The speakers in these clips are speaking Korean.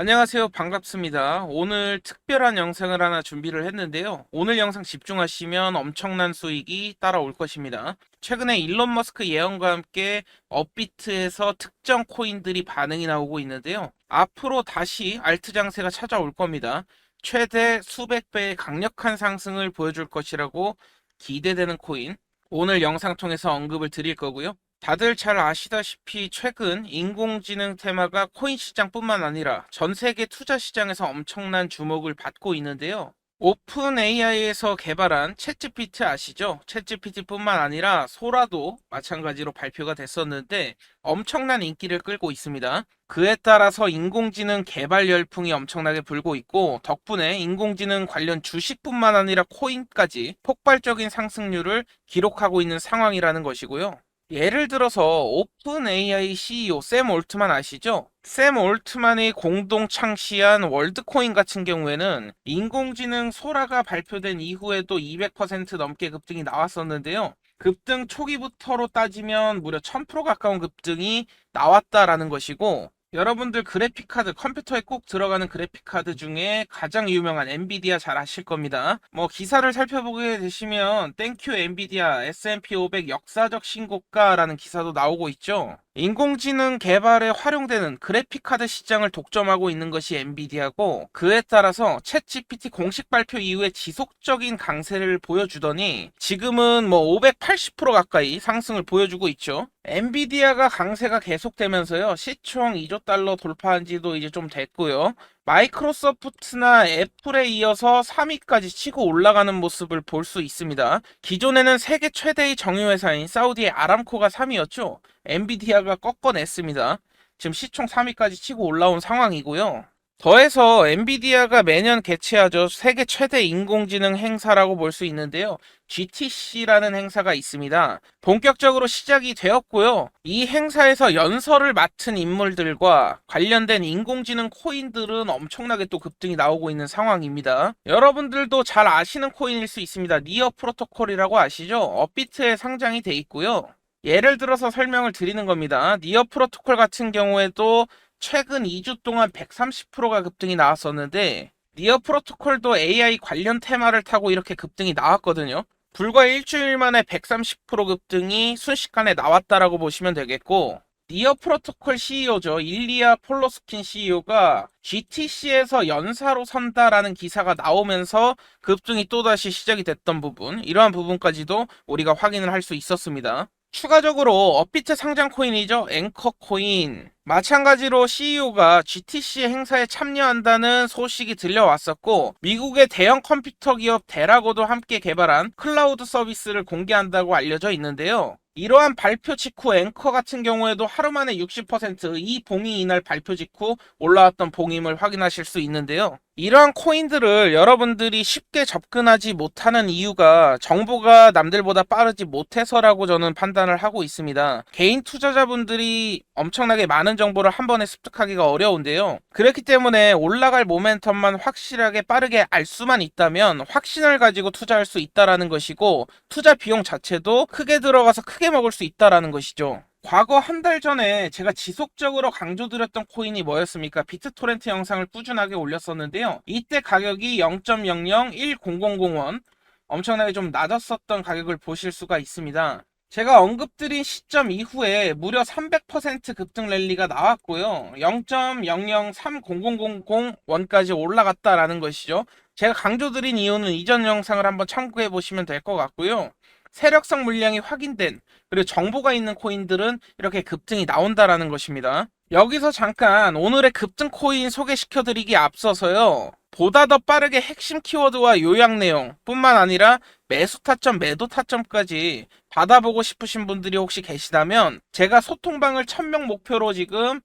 안녕하세요. 반갑습니다. 오늘 특별한 영상을 하나 준비를 했는데요. 오늘 영상 집중하시면 엄청난 수익이 따라올 것입니다. 최근에 일론 머스크 예언과 함께 업비트에서 특정 코인들이 반응이 나오고 있는데요. 앞으로 다시 알트 장세가 찾아올 겁니다. 최대 수백 배의 강력한 상승을 보여줄 것이라고 기대되는 코인. 오늘 영상 통해서 언급을 드릴 거고요. 다들 잘 아시다시피 최근 인공지능 테마가 코인 시장뿐만 아니라 전 세계 투자 시장에서 엄청난 주목을 받고 있는데요. 오픈 AI에서 개발한 챗GPT 아시죠? 챗GPT뿐만 아니라 소라도 마찬가지로 발표가 됐었는데 엄청난 인기를 끌고 있습니다. 그에 따라서 인공지능 개발 열풍이 엄청나게 불고 있고 덕분에 인공지능 관련 주식뿐만 아니라 코인까지 폭발적인 상승률을 기록하고 있는 상황이라는 것이고요. 예를 들어서 오픈 AI CEO 샘 올트만 아시죠? 샘 올트만이 공동 창시한 월드코인 같은 경우에는 인공지능 소라가 발표된 이후에도 200% 넘게 급등이 나왔었는데요. 급등 초기부터로 따지면 무려 1000% 가까운 급등이 나왔다라는 것이고, 여러분들 그래픽카드, 컴퓨터에 꼭 들어가는 그래픽카드 중에 가장 유명한 엔비디아 잘 아실 겁니다. 기사를 살펴보게 되시면 땡큐 엔비디아 S&P 500 역사적 신고가라는 기사도 나오고 있죠. 인공지능 개발에 활용되는 그래픽카드 시장을 독점하고 있는 것이 엔비디아고, 그에 따라서 챗GPT 공식 발표 이후에 지속적인 강세를 보여주더니 지금은 580% 가까이 상승을 보여주고 있죠. 엔비디아가 강세가 계속되면서요, 시총 2조 달러 돌파한 지도 이제 좀 됐고요. 마이크로소프트나 애플에 이어서 3위까지 치고 올라가는 모습을 볼 수 있습니다. 기존에는 세계 최대의 정유회사인 사우디의 아람코가 3위였죠. 엔비디아가 꺾어냈습니다. 지금 시총 3위까지 치고 올라온 상황이고요. 더해서 엔비디아가 매년 개최하죠. 세계 최대 인공지능 행사라고 볼 수 있는데요. GTC라는 행사가 있습니다. 본격적으로 시작이 되었고요. 이 행사에서 연설을 맡은 인물들과 관련된 인공지능 코인들은 엄청나게 또 급등이 나오고 있는 상황입니다. 여러분들도 잘 아시는 코인일 수 있습니다. 니어 프로토콜이라고 아시죠? 업비트에 상장이 돼 있고요. 예를 들어서 설명을 드리는 겁니다. 니어 프로토콜 같은 경우에도 최근 2주 동안 130%가 급등이 나왔었는데, 니어 프로토콜도 AI 관련 테마를 타고 이렇게 급등이 나왔거든요. 불과 일주일 만에 130% 급등이 순식간에 나왔다라고 보시면 되겠고, 니어 프로토콜 CEO죠. 일리아 폴로스킨 CEO가 GTC에서 연사로 선다라는 기사가 나오면서 급등이 또다시 시작이 됐던 부분, 이러한 부분까지도 우리가 확인을 할 수 있었습니다. 추가적으로 업비트 상장 코인이죠. 앵커 코인. 마찬가지로 CEO가 GTC 행사에 참여한다는 소식이 들려왔었고, 미국의 대형 컴퓨터 기업 데라고도 함께 개발한 클라우드 서비스를 공개한다고 알려져 있는데요. 이러한 발표 직후 앵커 같은 경우에도 하루 만에 60%이 봉이 이날 발표 직후 올라왔던 봉임을 확인하실 수 있는데요. 이러한 코인들을 여러분들이 쉽게 접근하지 못하는 이유가 정보가 남들보다 빠르지 못해서라고 저는 판단을 하고 있습니다. 개인 투자자분들이 엄청나게 많은 정보를 한 번에 습득하기가 어려운데요. 그렇기 때문에 올라갈 모멘텀만 확실하게 빠르게 알 수만 있다면 확신을 가지고 투자할 수 있다라는 것이고, 투자 비용 자체도 크게 들어가서 크게 먹을 수 있다라는 것이죠. 과거 한 달 전에 제가 지속적으로 강조드렸던 코인이 뭐였습니까? 비트토렌트 영상을 꾸준하게 올렸었는데요. 이때 가격이 0.001000원, 엄청나게 좀 낮았었던 가격을 보실 수가 있습니다. 제가 언급드린 시점 이후에 무려 300% 급등 랠리가 나왔고요. 0.003000원까지 올라갔다라는 것이죠. 제가 강조드린 이유는 이전 영상을 한번 참고해 보시면 될 것 같고요. 세력성 물량이 확인된, 그리고 정보가 있는 코인들은 이렇게 급등이 나온다라는 것입니다. 여기서 잠깐 오늘의 급등 코인 소개시켜드리기 앞서서요, 보다 더 빠르게 핵심 키워드와 요약 내용 뿐만 아니라 매수 타점, 매도 타점까지 받아보고 싶으신 분들이 혹시 계시다면 제가 소통방을 1000명 목표로 지금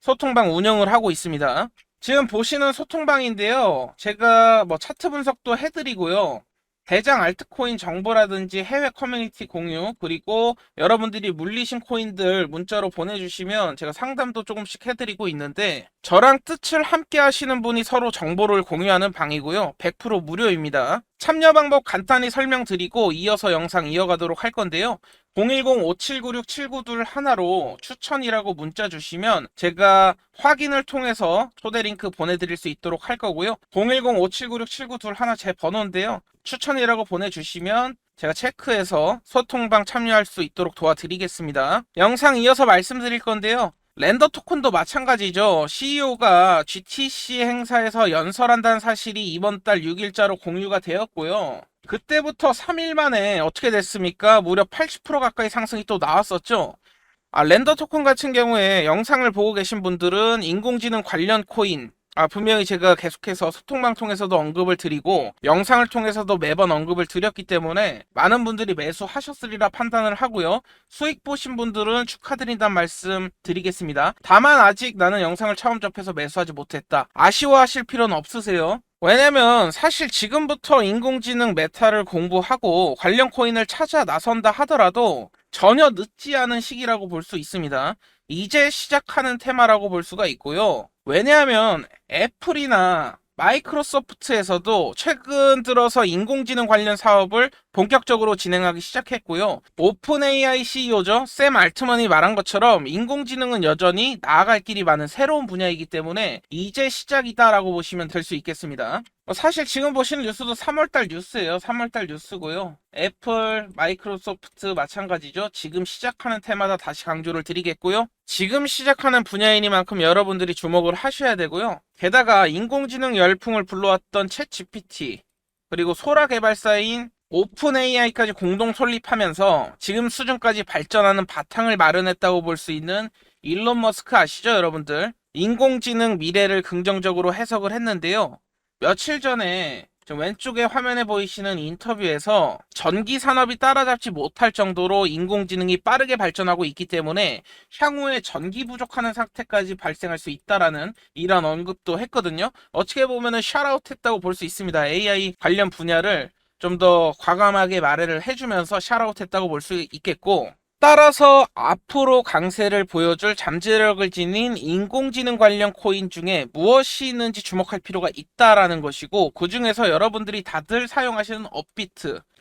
소통방 운영을 하고 있습니다. 지금 보시는 소통방인데요, 제가 차트 분석도 해드리고요, 대장 알트코인 정보라든지 해외 커뮤니티 공유, 그리고 여러분들이 물리신 코인들 문자로 보내주시면 제가 상담도 조금씩 해드리고 있는데, 저랑 뜻을 함께 하시는 분이 서로 정보를 공유하는 방이고요. 100% 무료입니다. 참여 방법 간단히 설명드리고 이어서 영상 이어가도록 할 건데요. 010-5796-7921 하나로 추천이라고 문자 주시면 제가 확인을 통해서 초대 링크 보내드릴 수 있도록 할 거고요. 010-5796-7921 하나 제 번호인데요. 추천이라고 보내주시면 제가 체크해서 소통방 참여할 수 있도록 도와드리겠습니다. 영상 이어서 말씀드릴 건데요. 렌더 토큰도 마찬가지죠. CEO가 GTC 행사에서 연설한다는 사실이 이번 달 6일자로 공유가 되었고요. 그때부터 3일 만에 어떻게 됐습니까? 무려 80% 가까이 상승이 또 나왔었죠. 렌더 토큰 같은 경우에 영상을 보고 계신 분들은 인공지능 관련 코인, 분명히 제가 계속해서 소통방 통해서도 언급을 드리고 영상을 통해서도 매번 언급을 드렸기 때문에 많은 분들이 매수하셨으리라 판단을 하고요. 수익 보신 분들은 축하드린다는 말씀 드리겠습니다. 다만 아직 나는 영상을 처음 접해서 매수하지 못했다, 아쉬워하실 필요는 없으세요. 왜냐면 사실 지금부터 인공지능 메타를 공부하고 관련 코인을 찾아 나선다 하더라도 전혀 늦지 않은 시기라고 볼 수 있습니다. 이제 시작하는 테마라고 볼 수가 있고요. 왜냐하면 애플이나 마이크로소프트에서도 최근 들어서 인공지능 관련 사업을 본격적으로 진행하기 시작했고요. 오픈 AI CEO죠. 샘 알트먼이 말한 것처럼 인공지능은 여전히 나아갈 길이 많은 새로운 분야이기 때문에 이제 시작이다라고 보시면 될 수 있겠습니다. 사실 지금 보시는 뉴스도 3월달 뉴스예요. 3월달 뉴스고요. 애플, 마이크로소프트 마찬가지죠. 지금 시작하는 테마다 다시 강조를 드리겠고요. 지금 시작하는 분야이니만큼 여러분들이 주목을 하셔야 되고요. 게다가 인공지능 열풍을 불러왔던 챗 GPT, 그리고 소라 개발사인 오픈 AI까지 공동 설립하면서 지금 수준까지 발전하는 바탕을 마련했다고 볼 수 있는 일론 머스크 아시죠, 여러분들? 인공지능 미래를 긍정적으로 해석을 했는데요. 며칠 전에 왼쪽에 화면에 보이시는 인터뷰에서 전기 산업이 따라잡지 못할 정도로 인공지능이 빠르게 발전하고 있기 때문에 향후에 전기 부족하는 상태까지 발생할 수 있다라는 이런 언급도 했거든요. 어떻게 보면은 샤라웃 했다고 볼 수 있습니다. AI 관련 분야를 좀 더 과감하게 말을 해주면서 샤라웃 했다고 볼 수 있겠고, 따라서 앞으로 강세를 보여줄 잠재력을 지닌 인공지능 관련 코인 중에 무엇이 있는지 주목할 필요가 있다라는 것이고, 그 중에서 여러분들이 다들 사용하시는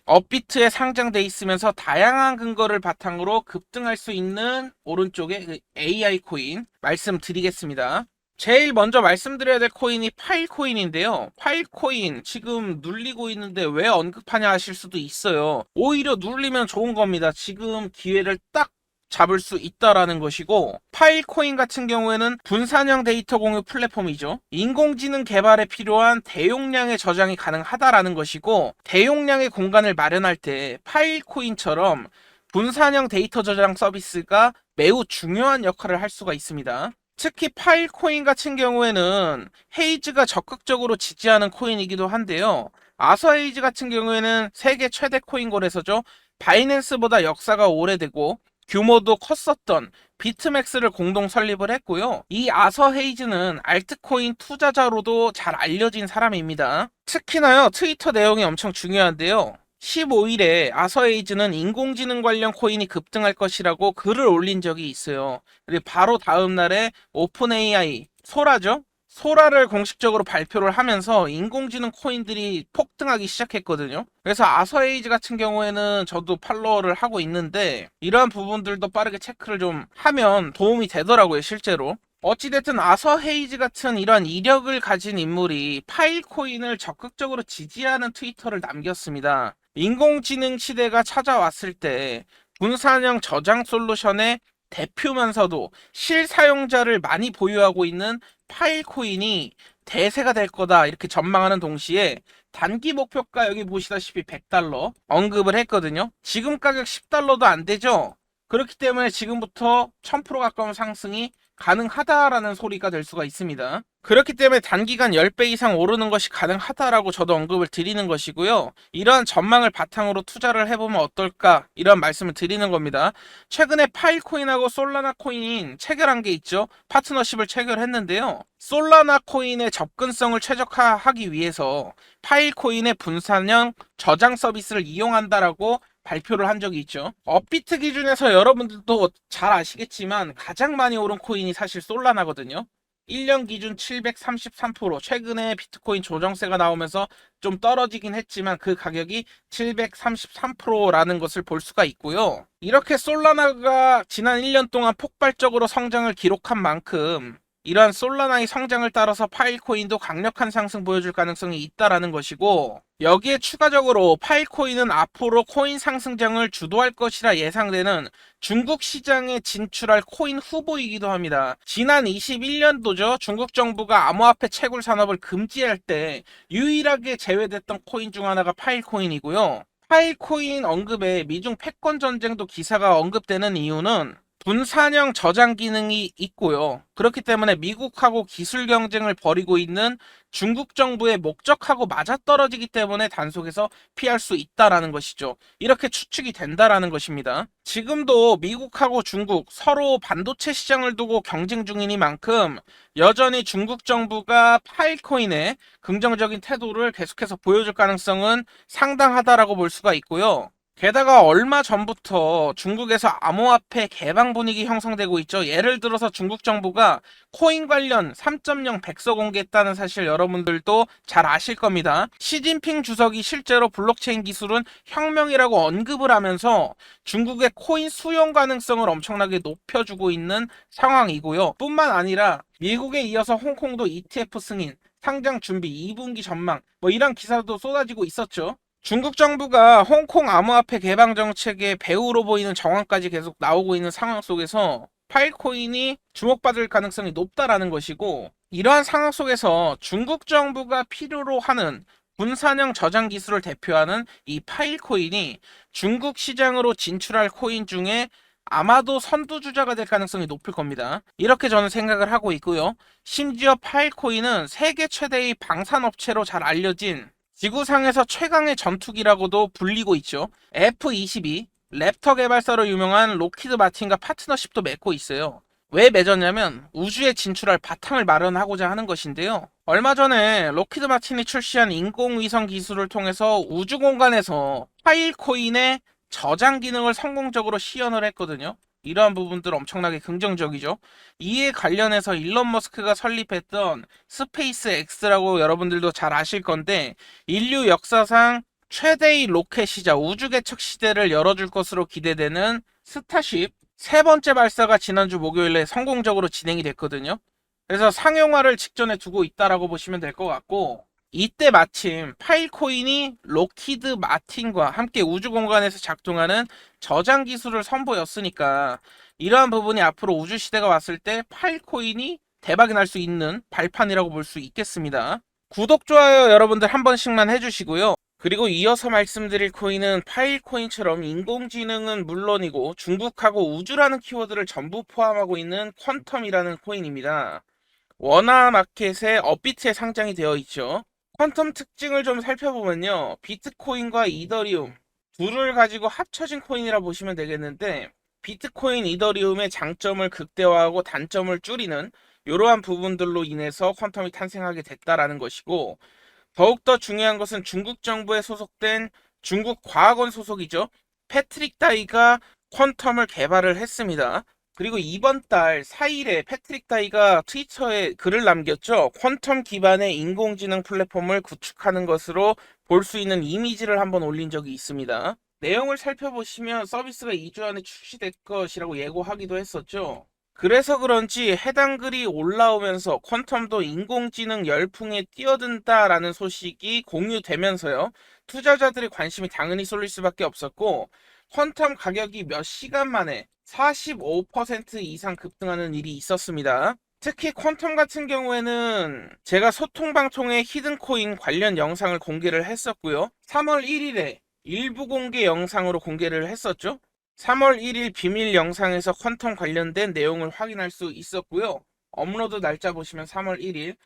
업비트에 상장돼 있으면서 다양한 근거를 바탕으로 급등할 수 있는 오른쪽에 AI 코인 말씀드리겠습니다. 제일 먼저 말씀드려야 될 코인이 파일코인인데요. 파일코인 지금 눌리고 있는데 왜 언급하냐 하실 수도 있어요. 오히려 눌리면 좋은 겁니다. 지금 기회를 딱 잡을 수 있다라는 것이고, 파일코인 같은 경우에는 분산형 데이터 공유 플랫폼이죠. 인공지능 개발에 필요한 대용량의 저장이 가능하다라는 것이고, 대용량의 공간을 마련할 때 파일코인처럼 분산형 데이터 저장 서비스가 매우 중요한 역할을 할 수가 있습니다. 특히 파일코인 같은 경우에는 헤이즈가 적극적으로 지지하는 코인이기도 한데요. 아서헤이즈 같은 경우에는 세계 최대 코인 거래소죠. 바이낸스보다 역사가 오래되고 규모도 컸었던 비트맥스를 공동 설립을 했고요. 이 아서헤이즈는 알트코인 투자자로도 잘 알려진 사람입니다. 특히나요, 트위터 내용이 엄청 중요한데요. 15일에 아서에이즈는 인공지능 관련 코인이 급등할 것이라고 글을 올린 적이 있어요. 그리고 바로 다음 날에 오픈 AI, 소라죠? 소라를 공식적으로 발표를 하면서 인공지능 코인들이 폭등하기 시작했거든요. 그래서 아서에이즈 같은 경우에는 저도 팔로워를 하고 있는데 이러한 부분들도 빠르게 체크를 좀 하면 도움이 되더라고요, 실제로. 어찌됐든 아서헤이즈 같은 이런 이력을 가진 인물이 파일코인을 적극적으로 지지하는 트위터를 남겼습니다. 인공지능 시대가 찾아왔을 때 분산형 저장 솔루션의 대표면서도 실사용자를 많이 보유하고 있는 파일코인이 대세가 될 거다 이렇게 전망하는 동시에 단기 목표가 여기 보시다시피 $100 언급을 했거든요. 지금 가격 $10도 안 되죠. 그렇기 때문에 지금부터 1000% 가까운 상승이 가능하다라는 소리가 될 수가 있습니다. 그렇기 때문에 단기간 10배 이상 오르는 것이 가능하다라고 저도 언급을 드리는 것이고요. 이러한 전망을 바탕으로 투자를 해보면 어떨까, 이런 말씀을 드리는 겁니다. 최근에 파일코인하고 솔라나 코인 체결한 게 있죠. 파트너십을 체결했는데요. 솔라나 코인의 접근성을 최적화하기 위해서 파일코인의 분산형 저장 서비스를 이용한다라고 발표를 한 적이 있죠. 업비트 기준에서 여러분들도 잘 아시겠지만 가장 많이 오른 코인이 사실 솔라나거든요. 1년 기준 733%, 최근에 비트코인 조정세가 나오면서 좀 떨어지긴 했지만 그 가격이 733%라는 것을 볼 수가 있고요. 이렇게 솔라나가 지난 1년 동안 폭발적으로 성장을 기록한 만큼 이러한 솔라나의 성장을 따라서 파일코인도 강력한 상승 보여줄 가능성이 있다라는 것이고, 여기에 추가적으로 파일코인은 앞으로 코인 상승장을 주도할 것이라 예상되는 중국 시장에 진출할 코인 후보이기도 합니다. 지난 21년도죠. 중국 정부가 암호화폐 채굴 산업을 금지할 때 유일하게 제외됐던 코인 중 하나가 파일코인이고요. 파일코인 언급에 미중 패권 전쟁도 기사가 언급되는 이유는 분산형 저장 기능이 있고요. 그렇기 때문에 미국하고 기술 경쟁을 벌이고 있는 중국 정부의 목적하고 맞아떨어지기 때문에 단속에서 피할 수 있다라는 것이죠. 이렇게 추측이 된다라는 것입니다. 지금도 미국하고 중국 서로 반도체 시장을 두고 경쟁 중이니만큼 여전히 중국 정부가 파일코인에 긍정적인 태도를 계속해서 보여줄 가능성은 상당하다라고 볼 수가 있고요. 게다가 얼마 전부터 중국에서 암호화폐 개방 분위기 형성되고 있죠. 예를 들어서 중국 정부가 코인 관련 3.0 백서 공개했다는 사실 여러분들도 잘 아실 겁니다. 시진핑 주석이 실제로 블록체인 기술은 혁명이라고 언급을 하면서 중국의 코인 수용 가능성을 엄청나게 높여주고 있는 상황이고요. 뿐만 아니라 미국에 이어서 홍콩도 ETF 승인, 상장 준비 2분기 전망, 이런 기사도 쏟아지고 있었죠. 중국 정부가 홍콩 암호화폐 개방 정책의 배후로 보이는 정황까지 계속 나오고 있는 상황 속에서 파일코인이 주목받을 가능성이 높다라는 것이고, 이러한 상황 속에서 중국 정부가 필요로 하는 분산형 저장 기술을 대표하는 이 파일코인이 중국 시장으로 진출할 코인 중에 아마도 선두주자가 될 가능성이 높을 겁니다. 이렇게 저는 생각을 하고 있고요. 심지어 파일코인은 세계 최대의 방산업체로 잘 알려진 지구상에서 최강의 전투기라고도 불리고 있죠. F-22 랩터 개발사로 유명한 로키드 마틴과 파트너십도 맺고 있어요. 왜 맺었냐면 우주에 진출할 바탕을 마련하고자 하는 것인데요. 얼마 전에 로키드 마틴이 출시한 인공위성 기술을 통해서 우주 공간에서 파일코인의 저장 기능을 성공적으로 시연을 했거든요. 이러한 부분들 엄청나게 긍정적이죠. 이에 관련해서 일론 머스크가 설립했던 스페이스 X라고 여러분들도 잘 아실 건데, 인류 역사상 최대의 로켓이자 우주 개척 시대를 열어줄 것으로 기대되는 스타쉽 세 번째 발사가 지난주 목요일에 성공적으로 진행이 됐거든요. 그래서 상용화를 직전에 두고 있다라고 보시면 될 것 같고, 이때 마침 파일코인이 로키드 마틴과 함께 우주 공간에서 작동하는 저장 기술을 선보였으니까 이러한 부분이 앞으로 우주 시대가 왔을 때 파일코인이 대박이 날 수 있는 발판이라고 볼 수 있겠습니다. 구독, 좋아요 여러분들 한 번씩만 해주시고요. 그리고 이어서 말씀드릴 코인은 파일코인처럼 인공지능은 물론이고 중국하고 우주라는 키워드를 전부 포함하고 있는 퀀텀이라는 코인입니다. 원화 마켓에 업비트에 상장이 되어 있죠. 퀀텀 특징을 좀 살펴보면요. 비트코인과 이더리움 둘을 가지고 합쳐진 코인이라 보시면 되겠는데, 비트코인, 이더리움의 장점을 극대화하고 단점을 줄이는 이러한 부분들로 인해서 퀀텀이 탄생하게 됐다라는 것이고, 더욱더 중요한 것은 중국 정부에 소속된 중국 과학원 소속이죠. 패트릭 다이가 퀀텀을 개발을 했습니다. 그리고 이번 달 4일에 패트릭 다이가 트위터에 글을 남겼죠. 퀀텀 기반의 인공지능 플랫폼을 구축하는 것으로 볼 수 있는 이미지를 한번 올린 적이 있습니다. 내용을 살펴보시면 서비스가 2주 안에 출시될 것이라고 예고하기도 했었죠. 그래서 그런지 해당 글이 올라오면서 퀀텀도 인공지능 열풍에 뛰어든다라는 소식이 공유되면서요. 투자자들의 관심이 당연히 쏠릴 수밖에 없었고, 퀀텀 가격이 몇 시간 만에 45% 이상 급등하는 일이 있었습니다. 특히 퀀텀 같은 경우에는 제가 소통방송에 히든코인 관련 영상을 공개를 했었고요. 3월 1일에 일부 공개 영상으로 공개를 했었죠. 3월 1일 비밀 영상에서 퀀텀 관련된 내용을 확인할 수 있었고요. 업로드 날짜 보시면 3월 1일.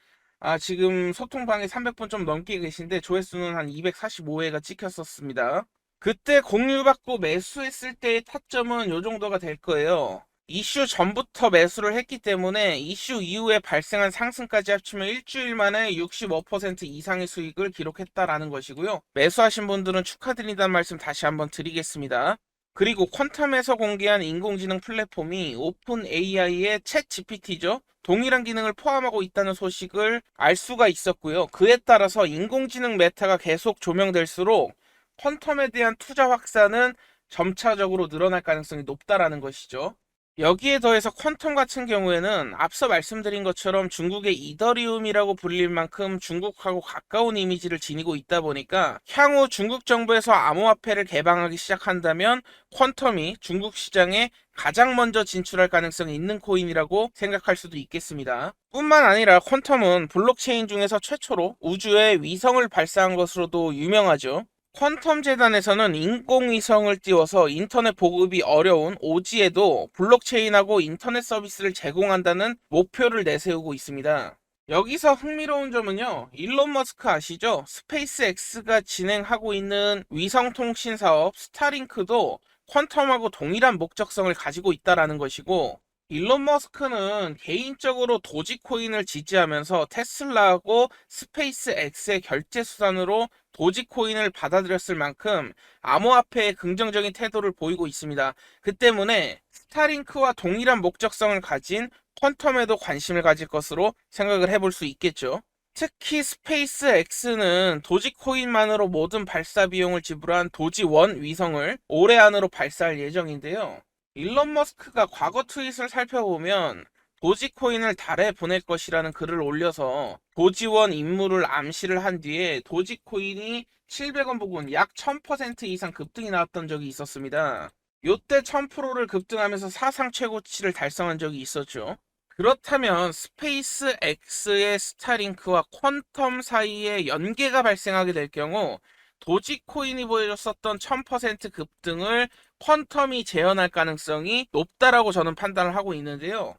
지금 소통방에 300분 좀 넘게 계신데 조회수는 한 245회가 찍혔었습니다. 그때 공유받고 매수했을 때의 타점은 이 정도가 될 거예요. 이슈 전부터 매수를 했기 때문에 이슈 이후에 발생한 상승까지 합치면 일주일 만에 65% 이상의 수익을 기록했다라는 것이고요. 매수하신 분들은 축하드린다는 말씀 다시 한번 드리겠습니다. 그리고 퀀텀에서 공개한 인공지능 플랫폼이 오픈 AI의 챗 GPT죠. 동일한 기능을 포함하고 있다는 소식을 알 수가 있었고요. 그에 따라서 인공지능 메타가 계속 조명될수록 퀀텀에 대한 투자 확산은 점차적으로 늘어날 가능성이 높다라는 것이죠. 여기에 더해서 퀀텀 같은 경우에는 앞서 말씀드린 것처럼 중국의 이더리움이라고 불릴 만큼 중국하고 가까운 이미지를 지니고 있다 보니까 향후 중국 정부에서 암호화폐를 개방하기 시작한다면 퀀텀이 중국 시장에 가장 먼저 진출할 가능성이 있는 코인이라고 생각할 수도 있겠습니다. 뿐만 아니라 퀀텀은 블록체인 중에서 최초로 우주에 위성을 발사한 것으로도 유명하죠. 퀀텀 재단에서는 인공위성을 띄워서 인터넷 보급이 어려운 오지에도 블록체인하고 인터넷 서비스를 제공한다는 목표를 내세우고 있습니다. 여기서 흥미로운 점은요, 일론 머스크 아시죠? 스페이스X가 진행하고 있는 위성통신 사업 스타링크도 퀀텀하고 동일한 목적성을 가지고 있다라는 것이고, 일론 머스크는 개인적으로 도지코인을 지지하면서 테슬라하고 스페이스X의 결제 수단으로 도지코인을 받아들였을 만큼 암호화폐에 긍정적인 태도를 보이고 있습니다. 그 때문에 스타링크와 동일한 목적성을 가진 퀀텀에도 관심을 가질 것으로 생각을 해볼 수 있겠죠. 특히 스페이스X는 도지코인만으로 모든 발사 비용을 지불한 도지1 위성을 올해 안으로 발사할 예정인데요. 일론 머스크가 과거 트윗을 살펴보면 도지코인을 달에 보낼 것이라는 글을 올려서 도지원 임무를 암시를 한 뒤에 도지코인이 700원 부근 약 1000% 이상 급등이 나왔던 적이 있었습니다. 요때 1000%를 급등하면서 사상 최고치를 달성한 적이 있었죠. 그렇다면 스페이스X의 스타링크와 퀀텀 사이에 연계가 발생하게 될 경우 도지코인이 보여줬었던 1000% 급등을 퀀텀이 재현할 가능성이 높다라고 저는 판단을 하고 있는데요.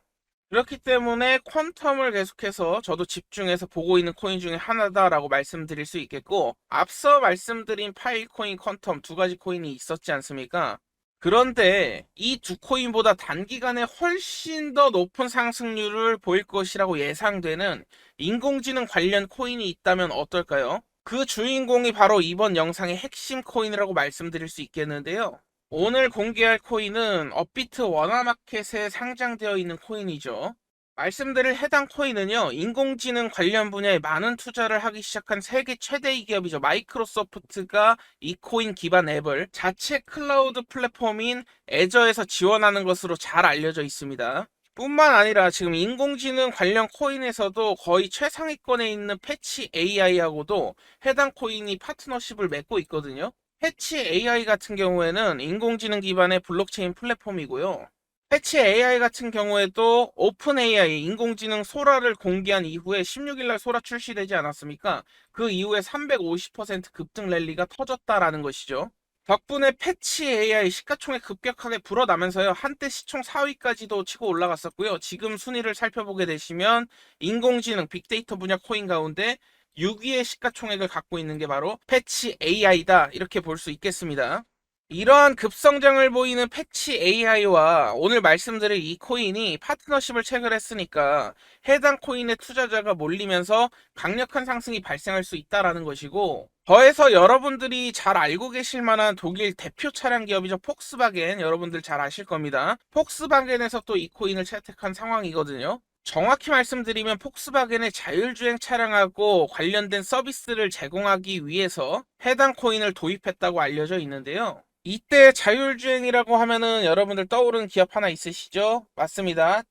그렇기 때문에 퀀텀을 계속해서 저도 집중해서 보고 있는 코인 중에 하나다라고 말씀드릴 수 있겠고, 앞서 말씀드린 파일코인, 퀀텀 두 가지 코인이 있었지 않습니까? 그런데 이 두 코인보다 단기간에 훨씬 더 높은 상승률을 보일 것이라고 예상되는 인공지능 관련 코인이 있다면 어떨까요? 그 주인공이 바로 이번 영상의 핵심 코인이라고 말씀드릴 수 있겠는데요. 오늘 공개할 코인은 업비트 원화마켓에 상장되어 있는 코인이죠. 말씀드릴 해당 코인은요, 인공지능 관련 분야에 많은 투자를 하기 시작한 세계 최대의 기업이죠. 마이크로소프트가 이 코인 기반 앱을 자체 클라우드 플랫폼인 애저에서 지원하는 것으로 잘 알려져 있습니다. 뿐만 아니라 지금 인공지능 관련 코인에서도 거의 최상위권에 있는 패치 AI하고도 해당 코인이 파트너십을 맺고 있거든요. 패치 AI 같은 경우에는 인공지능 기반의 블록체인 플랫폼이고요. 패치 AI 같은 경우에도 오픈 AI 인공지능 소라를 공개한 이후에 16일날 소라 출시되지 않았습니까? 그 이후에 350% 급등 랠리가 터졌다라는 것이죠. 덕분에 패치 AI 시가총액 급격하게 불어나면서요, 한때 시총 4위까지도 치고 올라갔었고요. 지금 순위를 살펴보게 되시면 인공지능 빅데이터 분야 코인 가운데 6위의 시가총액을 갖고 있는 게 바로 패치 AI다, 이렇게 볼 수 있겠습니다. 이러한 급성장을 보이는 패치 AI와 오늘 말씀드릴 이 코인이 파트너십을 체결했으니까 해당 코인의 투자자가 몰리면서 강력한 상승이 발생할 수 있다라는 것이고, 더해서 여러분들이 잘 알고 계실 만한 독일 대표 차량 기업이죠. 폭스바겐, 여러분들 잘 아실 겁니다. 폭스바겐에서 또 이 코인을 채택한 상황이거든요. 정확히 말씀드리면 폭스바겐의 자율주행 차량하고 관련된 서비스를 제공하기 위해서 해당 코인을 도입했다고 알려져 있는데요. 이때 자율주행이라고 하면은 여러분들 떠오르는 기업 하나 있으시죠? 맞습니다.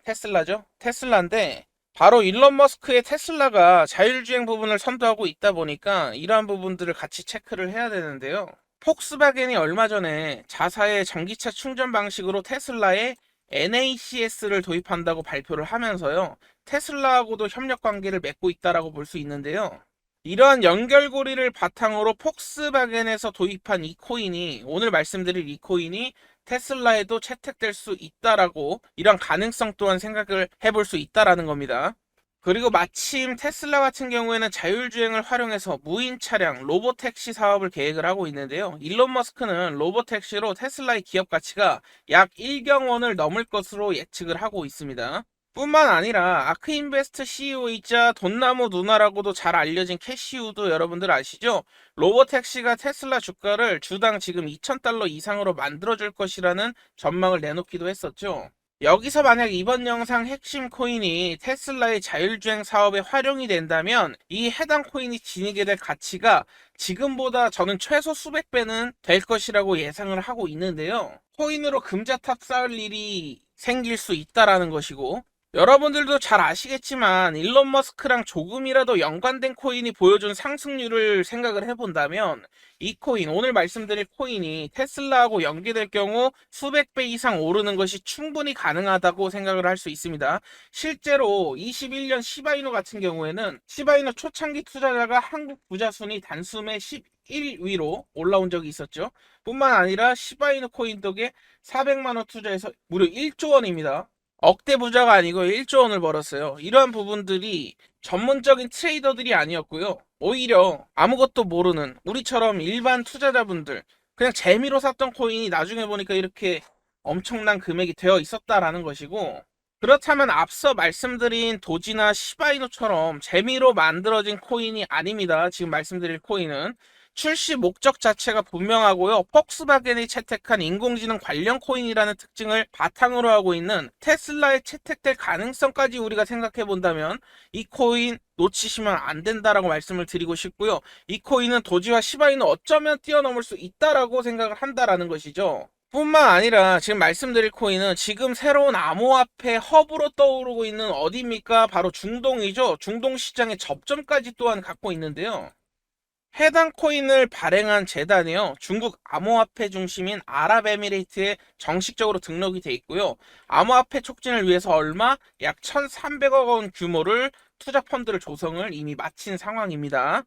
테슬라죠. 테슬라인데 바로 일론 머스크의 테슬라가 자율주행 부분을 선도하고 있다 보니까 이러한 부분들을 같이 체크를 해야 되는데요. 폭스바겐이 얼마 전에 자사의 전기차 충전 방식으로 테슬라에 NACS를 도입한다고 발표를 하면서요, 테슬라하고도 협력 관계를 맺고 있다라고 볼 수 있는데요. 이러한 연결고리를 바탕으로 폭스바겐에서 도입한 이 코인이, 오늘 말씀드릴 이 코인이 테슬라에도 채택될 수 있다라고, 이런 가능성 또한 생각을 해볼 수 있다라는 겁니다. 그리고 마침 테슬라 같은 경우에는 자율주행을 활용해서 무인 차량 로보택시 사업을 계획을 하고 있는데요. 일론 머스크는 로보택시로 테슬라의 기업 가치가 약 1경 원을 넘을 것으로 예측을 하고 있습니다. 뿐만 아니라 아크인베스트 CEO이자 돈나무 누나라고도 잘 알려진 캐시우도 여러분들 아시죠? 로보택시가 테슬라 주가를 주당 지금 2,000달러 이상으로 만들어줄 것이라는 전망을 내놓기도 했었죠. 여기서 만약 이번 영상 핵심 코인이 테슬라의 자율주행 사업에 활용이 된다면 이 해당 코인이 지니게 될 가치가 지금보다 저는 최소 수백 배는 될 것이라고 예상을 하고 있는데요. 코인으로 금자탑 쌓을 일이 생길 수 있다라는 것이고, 여러분들도 잘 아시겠지만 일론 머스크랑 조금이라도 연관된 코인이 보여준 상승률을 생각을 해본다면 이 코인, 오늘 말씀드릴 코인이 테슬라하고 연계될 경우 수백 배 이상 오르는 것이 충분히 가능하다고 생각을 할 수 있습니다. 실제로 21년 시바이누 같은 경우에는 시바이누 초창기 투자자가 한국 부자 순위 단숨에 11위로 올라온 적이 있었죠. 뿐만 아니라 시바이누 코인 덕에 400만 원 투자해서 무려 1조 원입니다. 억대 부자가 아니고 1조 원을 벌었어요. 이러한 부분들이 전문적인 트레이더들이 아니었고요. 오히려 아무것도 모르는 우리처럼 일반 투자자분들, 그냥 재미로 샀던 코인이 나중에 보니까 이렇게 엄청난 금액이 되어 있었다라는 것이고, 그렇다면 앞서 말씀드린 도지나 시바이누처럼 재미로 만들어진 코인이 아닙니다. 지금 말씀드릴 코인은 출시 목적 자체가 분명하고요. 폭스바겐이 채택한 인공지능 관련 코인이라는 특징을 바탕으로 하고 있는 테슬라에 채택될 가능성까지 우리가 생각해 본다면 이 코인 놓치시면 안 된다라고 말씀을 드리고 싶고요. 이 코인은 도지와 시바이누 어쩌면 뛰어넘을 수 있다라고 생각을 한다라는 것이죠. 뿐만 아니라 지금 말씀드릴 코인은 지금 새로운 암호화폐 허브로 떠오르고 있는 어디입니까? 바로 중동이죠. 중동 시장의 접점까지 또한 갖고 있는데요. 해당 코인을 발행한 재단이요. 중국 암호화폐 중심인 아랍에미레이트에 정식적으로 등록이 돼 있고요. 암호화폐 촉진을 위해서 얼마? 약 1,300억 원 규모를 투자 펀드를 조성을 이미 마친 상황입니다.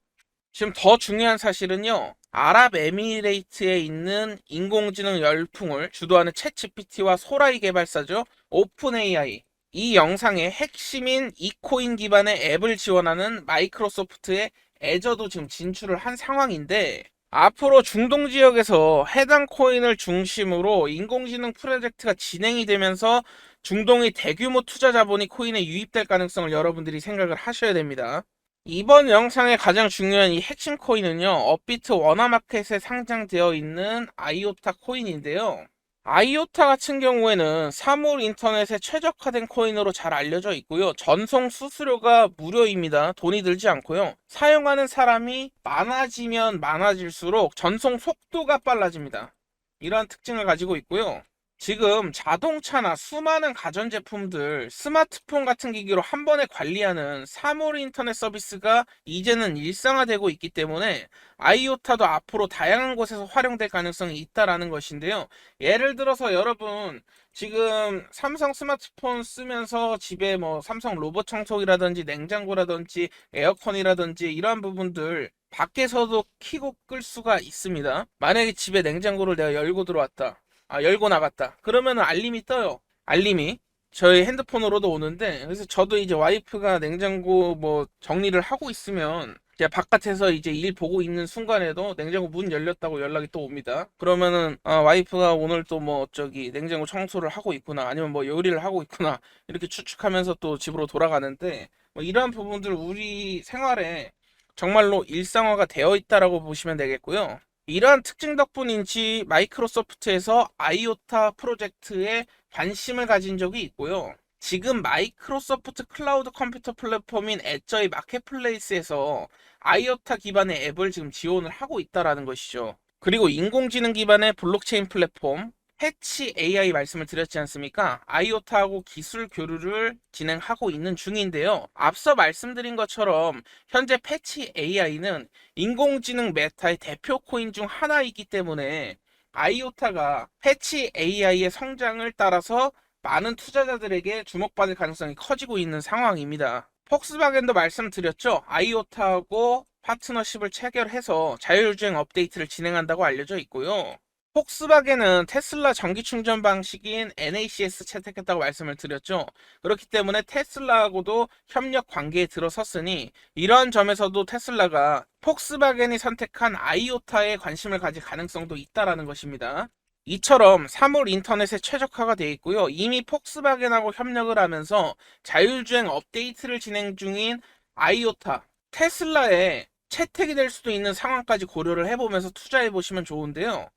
지금 더 중요한 사실은요. 아랍에미레이트에 있는 인공지능 열풍을 주도하는 챗GPT와 소라이 개발사죠. 오픈 AI. 이 영상의 핵심인 이코인 기반의 앱을 지원하는 마이크로소프트의 애저도 지금 진출을 한 상황인데, 앞으로 중동 지역에서 해당 코인을 중심으로 인공지능 프로젝트가 진행이 되면서 중동의 대규모 투자 자본이 코인에 유입될 가능성을 여러분들이 생각을 하셔야 됩니다. 이번 영상의 가장 중요한 이 핵심 코인은요, 업비트 원화마켓에 상장되어 있는 아이오타 코인인데요. 아이오타 같은 경우에는 사물 인터넷에 최적화된 코인으로 잘 알려져 있고요. 전송 수수료가 무료입니다. 돈이 들지 않고요. 사용하는 사람이 많아지면 많아질수록 전송 속도가 빨라집니다. 이러한 특징을 가지고 있고요. 지금 자동차나 수많은 가전제품들, 스마트폰 같은 기기로 한 번에 관리하는 사물 인터넷 서비스가 이제는 일상화되고 있기 때문에 아이오타도 앞으로 다양한 곳에서 활용될 가능성이 있다라는 것인데요. 예를 들어서 여러분 지금 삼성 스마트폰 쓰면서 집에 뭐 삼성 로봇 청소기라든지 냉장고라든지 에어컨이라든지 이러한 부분들 밖에서도 켜고 끌 수가 있습니다. 만약에 집에 냉장고를 내가 열고 들어왔다. 열고 나갔다. 그러면은 알림이 떠요. 알림이 저희 핸드폰으로도 오는데, 그래서 저도 이제 와이프가 냉장고 뭐 정리를 하고 있으면 제가 바깥에서 이제 일 보고 있는 순간에도 냉장고 문 열렸다고 연락이 또 옵니다. 그러면은 와이프가 오늘 또 뭐 저기 냉장고 청소를 하고 있구나, 아니면 뭐 요리를 하고 있구나, 이렇게 추측하면서 또 집으로 돌아가는데, 뭐 이러한 부분들 우리 생활에 정말로 일상화가 되어 있다라고 보시면 되겠고요. 이러한 특징 덕분인지 마이크로소프트에서 아이오타 프로젝트에 관심을 가진 적이 있고요. 지금 마이크로소프트 클라우드 컴퓨터 플랫폼인 애저의 마켓플레이스에서 아이오타 기반의 앱을 지금 지원을 하고 있다라는 것이죠. 그리고 인공지능 기반의 블록체인 플랫폼 패치 AI 말씀을 드렸지 않습니까? 아이오타하고 기술 교류를 진행하고 있는 중인데요. 앞서 말씀드린 것처럼 현재 패치 AI는 인공지능 메타의 대표 코인 중 하나이기 때문에 아이오타가 패치 AI의 성장을 따라서 많은 투자자들에게 주목받을 가능성이 커지고 있는 상황입니다. 폭스바겐도 말씀드렸죠. 아이오타하고 파트너십을 체결해서 자율주행 업데이트를 진행한다고 알려져 있고요. 폭스바겐은 테슬라 전기 충전 방식인 NACS 채택했다고 말씀을 드렸죠. 그렇기 때문에 테슬라하고도 협력 관계에 들어섰으니 이러한 점에서도 테슬라가 폭스바겐이 선택한 아이오타에 관심을 가질 가능성도 있다라는 것입니다. 이처럼 사물 인터넷에 최적화가 되어 있고요. 이미 폭스바겐하고 협력을 하면서 자율주행 업데이트를 진행 중인 아이오타, 테슬라에 채택이 될 수도 있는 상황까지 고려를 해보면서 투자해 보시면 좋은데요.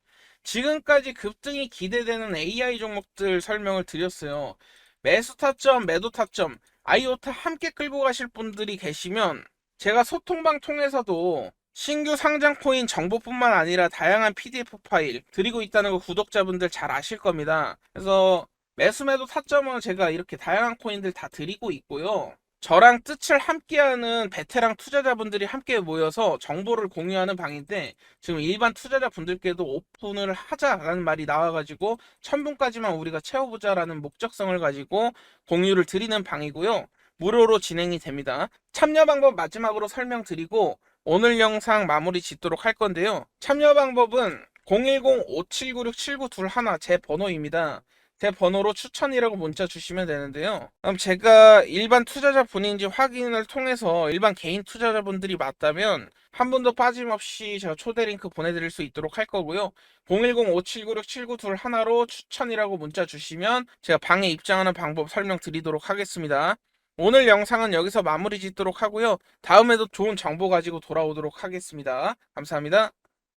지금까지 급등이 기대되는 AI 종목들 설명을 드렸어요. 매수 타점, 매도 타점, 아이오타 함께 끌고 가실 분들이 계시면 제가 소통방 통해서도 신규 상장 코인 정보뿐만 아니라 다양한 PDF 파일 드리고 있다는 거 구독자분들 잘 아실 겁니다. 그래서 매수매도 타점은 제가 이렇게 다양한 코인들 다 드리고 있고요. 저랑 뜻을 함께하는 베테랑 투자자분들이 함께 모여서 정보를 공유하는 방인데, 지금 일반 투자자분들께도 오픈을 하자라는 말이 나와가지고 1000분까지만 우리가 채워보자라는 목적성을 가지고 공유를 드리는 방이고요. 무료로 진행이 됩니다. 참여 방법 마지막으로 설명드리고 오늘 영상 마무리 짓도록 할 건데요. 참여 방법은 010-5796-7921 제 번호입니다. 제 번호로 추천이라고 문자 주시면 되는데요. 그럼 제가 일반 투자자 분인지 확인을 통해서 일반 개인 투자자분들이 맞다면 한 분도 빠짐없이 제가 초대 링크 보내드릴 수 있도록 할 거고요. 010-5796-7921로 추천이라고 문자 주시면 제가 방에 입장하는 방법 설명드리도록 하겠습니다. 오늘 영상은 여기서 마무리 짓도록 하고요. 다음에도 좋은 정보 가지고 돌아오도록 하겠습니다. 감사합니다.